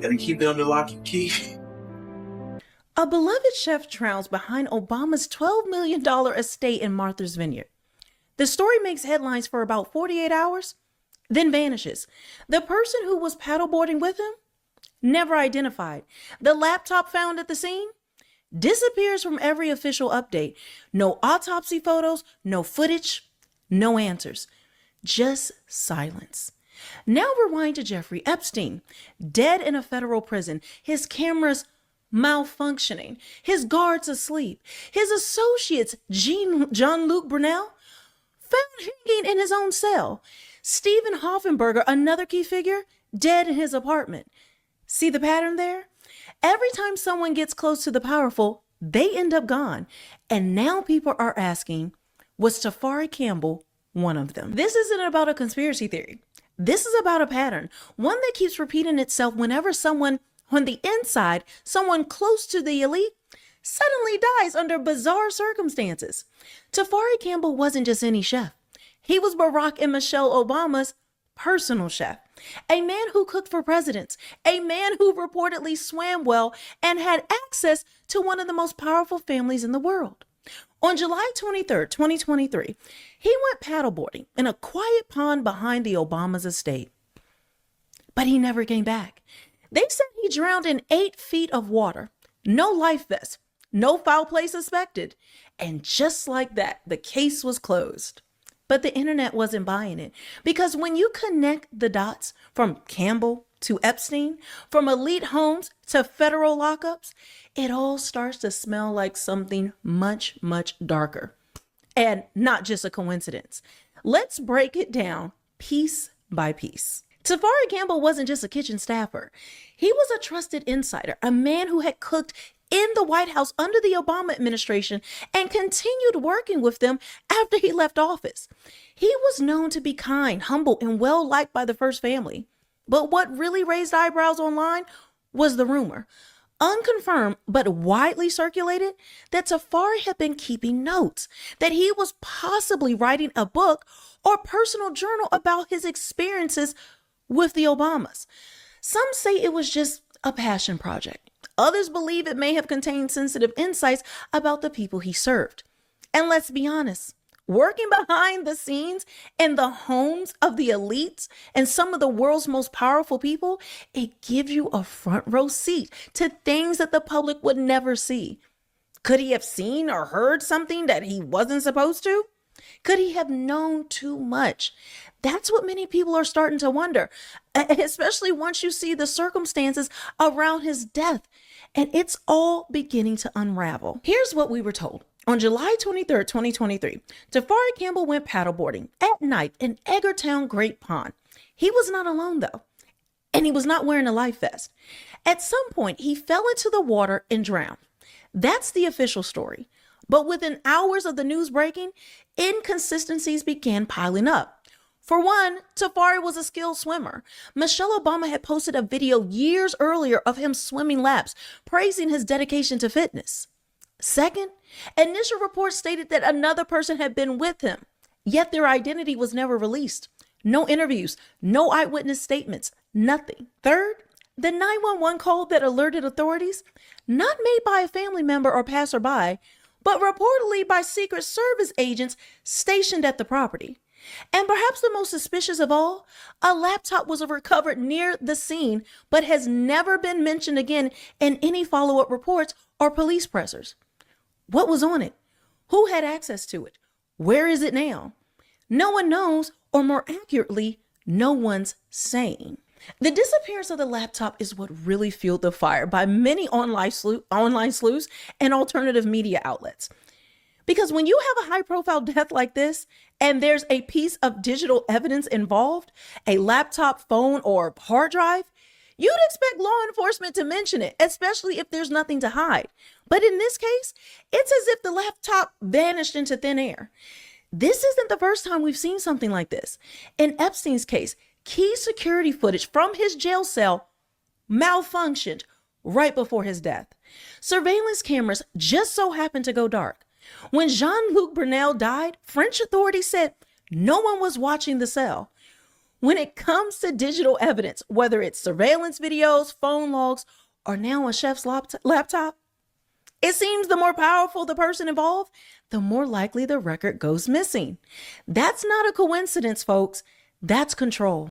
Gotta keep it under lock and key. A beloved chef drowns behind Obama's $12 million estate in Martha's Vineyard. The story makes headlines for about 48 hours, then vanishes. The person who was paddleboarding with him, never identified. The laptop found at the scene, disappears from every official update. No autopsy photos, no footage, no answers. Just silence. Now rewind to Jeffrey Epstein, dead in a federal prison, his cameras malfunctioning, his guards asleep, his associates, Jean-Luc Brunel, found hanging in his own cell. Stephen Hoffenberger, another key figure, dead in his apartment. See the pattern there? Every time someone gets close to the powerful, they end up gone. And now people are asking, was Tafari Campbell one of them? This isn't about a conspiracy theory. This is about a pattern, one that keeps repeating itself whenever someone on the inside, someone close to the elite, suddenly dies under bizarre circumstances. Tafari Campbell wasn't just any chef. He was Barack and Michelle Obama's personal chef, a man who cooked for presidents, a man who reportedly swam well and had access to one of the most powerful families in the world. On July 23rd, 2023, he went paddleboarding in a quiet pond behind the Obama's estate. But he never came back. They said he drowned in 8 feet of water, no life vest, no foul play suspected. And just like that, the case was closed. But the internet wasn't buying it, because when you connect the dots from Campbell to Epstein, from elite homes to federal lockups, it all starts to smell like something much, much darker. And not just a coincidence. Let's break it down piece by piece. Tafari Campbell wasn't just a kitchen staffer. He was a trusted insider, a man who had cooked in the White House under the Obama administration and continued working with them after he left office. He was known to be kind, humble, and well-liked by the first family. But what really raised eyebrows online was the rumor, unconfirmed but widely circulated, that Tafari had been keeping notes, that he was possibly writing a book or personal journal about his experiences with the Obamas. Some say it was just a passion project. Others believe it may have contained sensitive insights about the people he served. And let's be honest, working behind the scenes in the homes of the elites and some of the world's most powerful people, it gives you a front row seat to things that the public would never see. Could he have seen or heard something that he wasn't supposed to? Could he have known too much? That's what many people are starting to wonder, especially once you see the circumstances around his death. And it's all beginning to unravel. Here's what we were told. On July 23rd, 2023, Tafari Campbell went paddleboarding at night in Eggertown Great Pond. He was not alone, though, and he was not wearing a life vest. At some point, he fell into the water and drowned. That's the official story. But within hours of the news breaking, inconsistencies began piling up. For one, Tafari was a skilled swimmer. Michelle Obama had posted a video years earlier of him swimming laps, praising his dedication to fitness. Second, initial reports stated that another person had been with him, yet their identity was never released. No interviews, no eyewitness statements, nothing. Third, the 911 call that alerted authorities, not made by a family member or passerby, but reportedly by Secret Service agents stationed at the property. And perhaps the most suspicious of all, a laptop was recovered near the scene, but has never been mentioned again in any follow-up reports or police pressers. What was on it? Who had access to it? Where is it now? No one knows, or more accurately, no one's saying. The disappearance of the laptop is what really fueled the fire by many online sleuths and alternative media outlets. Because when you have a high-profile death like this, and there's a piece of digital evidence involved, a laptop, phone, or hard drive, you'd expect law enforcement to mention it, especially if there's nothing to hide. But in this case, it's as if the laptop vanished into thin air. This isn't the first time we've seen something like this. In Epstein's case, key security footage from his jail cell malfunctioned right before his death. Surveillance cameras just so happened to go dark. When Jean-Luc Brunel died, French authorities said no one was watching the cell. When it comes to digital evidence, whether it's surveillance videos, phone logs, or now a chef's laptop, it seems the more powerful the person involved, the more likely the record goes missing. That's not a coincidence, folks. That's control.